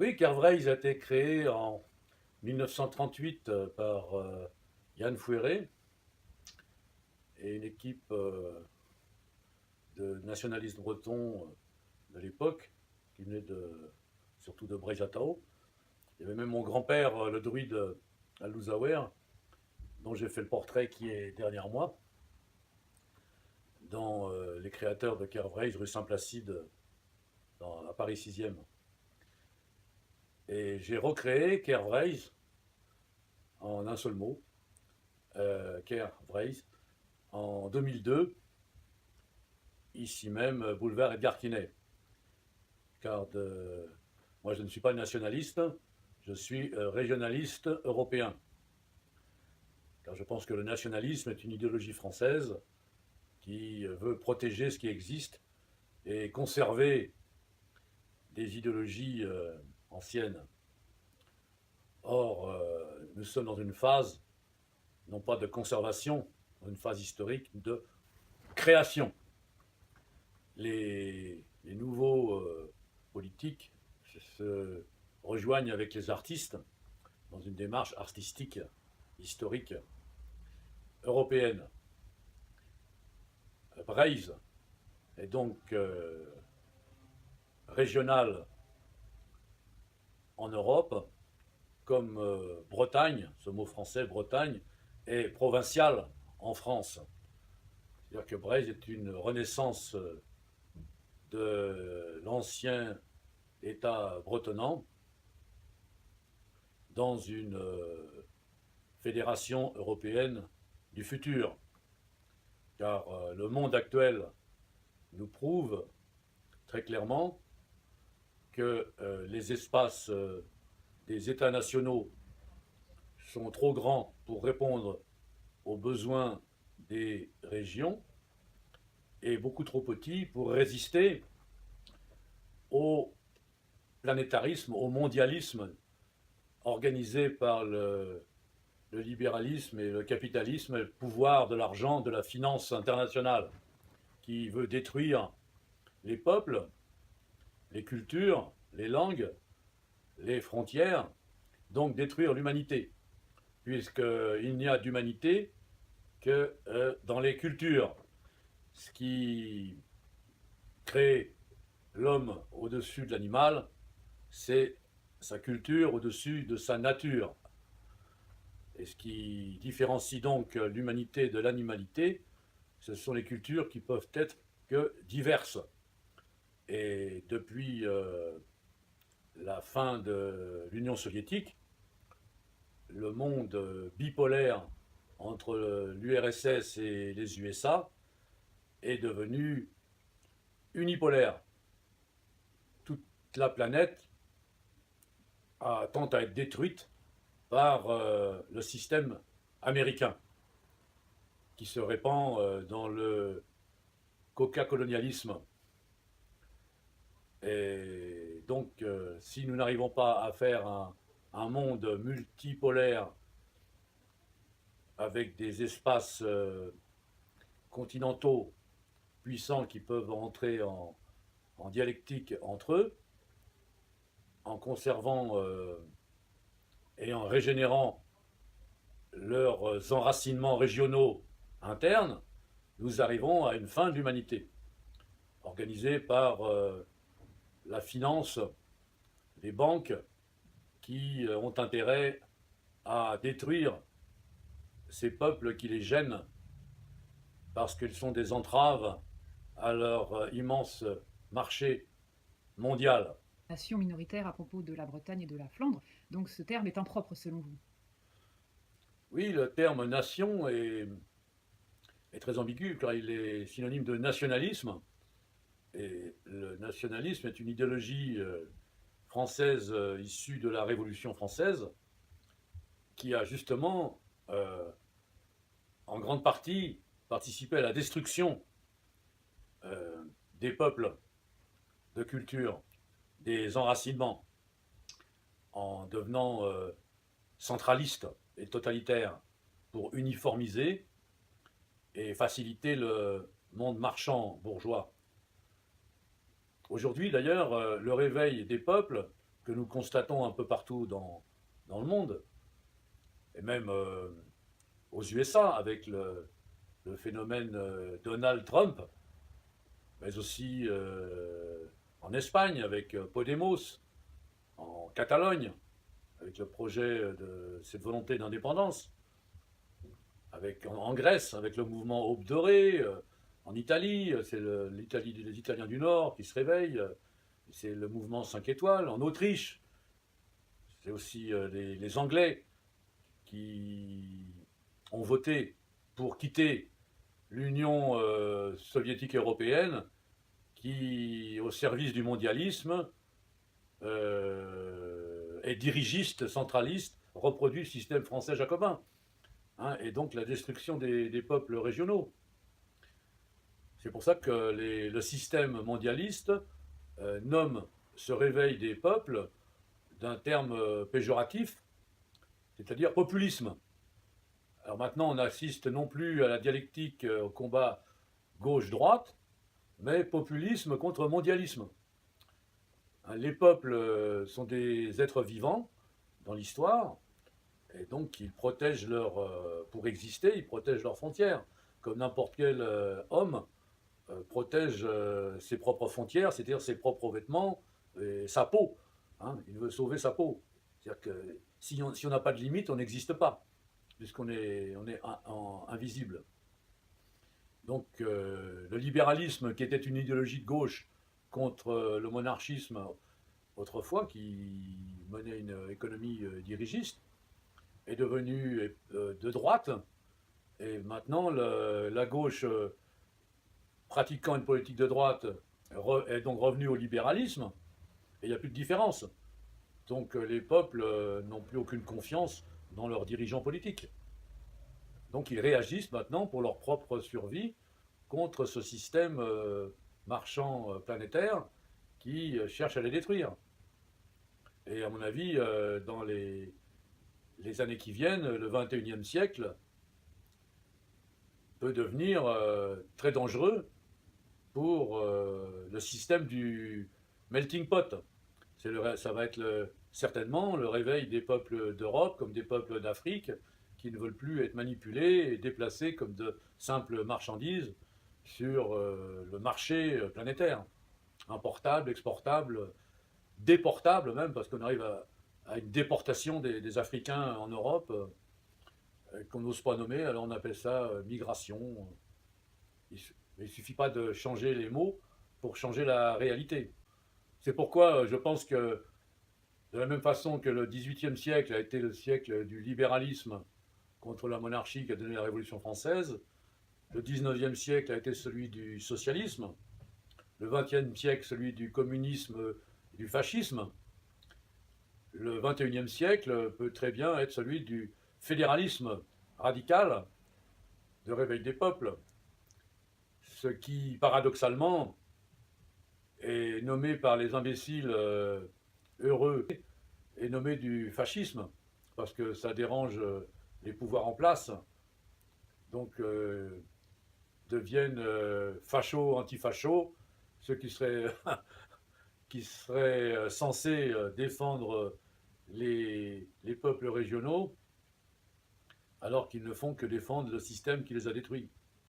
Oui, Kervreis a été créé en 1938 par Yann Fouéré et une équipe de nationalistes bretons de l'époque, qui venait surtout de Breizatao. Il y avait même mon grand-père, le druide Al-Louzaouer, dont j'ai fait le portrait qui est derrière moi, dans les créateurs de Kervreis, rue Saint-Placide, à Paris 6e. Et j'ai recréé Kervreis en un seul mot, Kervreis, en 2002, ici même, boulevard Edgar Quinet. Car moi, je ne suis pas nationaliste, je suis régionaliste européen. Car je pense que le nationalisme est une idéologie française qui veut protéger ce qui existe et conserver des idéologies anciennes. Or, nous sommes dans une phase, non pas de conservation, dans une phase historique de création. Les nouveaux politiques se rejoignent avec les artistes dans une démarche artistique, historique, européenne. Breizh est donc régional en Europe, comme Bretagne, ce mot français Bretagne, est provincial en France. C'est-à-dire que Breizh est une renaissance de l'ancien État bretonnant dans une fédération européenne du futur. Car le monde actuel nous prouve très clairement que les espaces des États nationaux sont trop grands pour répondre aux besoins des régions et beaucoup trop petits pour résister au planétarisme, au mondialisme organisé par le libéralisme et le capitalisme, le pouvoir de l'argent, de la finance internationale, qui veut détruire les peuples, les cultures, les langues, les frontières, donc détruire l'humanité, puisqu'il n'y a d'humanité que dans les cultures, ce qui crée l'homme au-dessus de l'animal, c'est sa culture au-dessus de sa nature. Et ce qui différencie donc l'humanité de l'animalité, ce sont les cultures qui peuvent être que diverses. Et depuis la fin de l'Union soviétique, le monde bipolaire entre l'URSS et les USA est devenu unipolaire. Toute la planète tente à être détruite par le système américain qui se répand dans le coca-colonialisme. Et donc, si nous n'arrivons pas à faire un monde multipolaire avec des espaces continentaux puissants qui peuvent entrer en dialectique entre eux, en conservant et en régénérant leurs enracinements régionaux internes, nous arrivons à une fin de l'humanité, organisée par la finance, les banques, qui ont intérêt à détruire ces peuples qui les gênent parce qu'ils sont des entraves à leur immense marché mondial. Nation minoritaire à propos de la Bretagne et de la Flandre, donc ce terme est impropre selon vous. Oui, le terme nation est très ambigu car il est synonyme de nationalisme. Et le nationalisme est une idéologie française issue de la Révolution française qui a justement, en grande partie, participé à la destruction des peuples, de culture, des enracinements, en devenant centraliste et totalitaire pour uniformiser et faciliter le monde marchand bourgeois. Aujourd'hui, d'ailleurs, le réveil des peuples que nous constatons un peu partout dans le monde, et même aux USA avec le phénomène Donald Trump, mais aussi en Espagne avec Podemos, en Catalogne, avec le projet de cette volonté d'indépendance, en Grèce, avec le mouvement Aube Dorée, en Italie, c'est les Italiens du Nord qui se réveillent, c'est le mouvement 5 étoiles, en Autriche, c'est aussi les Anglais qui ont voté pour quitter l'Union soviétique européenne, qui, au service du mondialisme, est dirigiste, centraliste, reproduit le système français jacobin. Hein, et donc la destruction des peuples régionaux. C'est pour ça que le système mondialiste nomme ce réveil des peuples d'un terme péjoratif, c'est-à-dire populisme. Alors maintenant, on assiste non plus à la dialectique, au combat gauche-droite, mais populisme contre mondialisme. Les peuples sont des êtres vivants dans l'histoire, et donc ils protègent pour exister, ils protègent leurs frontières, comme n'importe quel homme protège ses propres frontières, c'est-à-dire ses propres vêtements et sa peau. Hein, il veut sauver sa peau. C'est-à-dire que si on n'a pas de limite, on n'existe pas, puisqu'on est invisible. Donc le libéralisme, qui était une idéologie de gauche contre le monarchisme autrefois, qui menait une économie dirigiste, est devenu de droite. Et maintenant, la gauche, pratiquant une politique de droite, est donc revenue au libéralisme, et il n'y a plus de différence. Donc les peuples n'ont plus aucune confiance dans leurs dirigeants politiques. Donc ils réagissent maintenant pour leur propre survie contre ce système marchand planétaire qui cherche à les détruire. Et à mon avis, dans les années qui viennent, le 21e siècle peut devenir très dangereux pour le système du melting pot. Ça va être certainement le réveil des peuples d'Europe comme des peuples d'Afrique qui ne veulent plus être manipulés et déplacés comme de simples marchandises sur le marché planétaire, importables, exportables, déportables même, parce qu'on arrive à une déportation des Africains en Europe qu'on n'ose pas nommer, alors on appelle ça migration. Il ne suffit pas de changer les mots pour changer la réalité. C'est pourquoi je pense que de la même façon que le XVIIIe siècle a été le siècle du libéralisme contre la monarchie qui a donné la Révolution française, le XIXe siècle a été celui du socialisme, le XXe siècle celui du communisme et du fascisme, le XXIe siècle peut très bien être celui du fédéralisme radical, de réveil des peuples, ce qui, paradoxalement, est nommé par les imbéciles heureux, est nommé du fascisme, parce que ça dérange les pouvoirs en place, donc deviennent fachos, antifachos, ceux qui seraient censés défendre les peuples régionaux, alors qu'ils ne font que défendre le système qui les a détruits.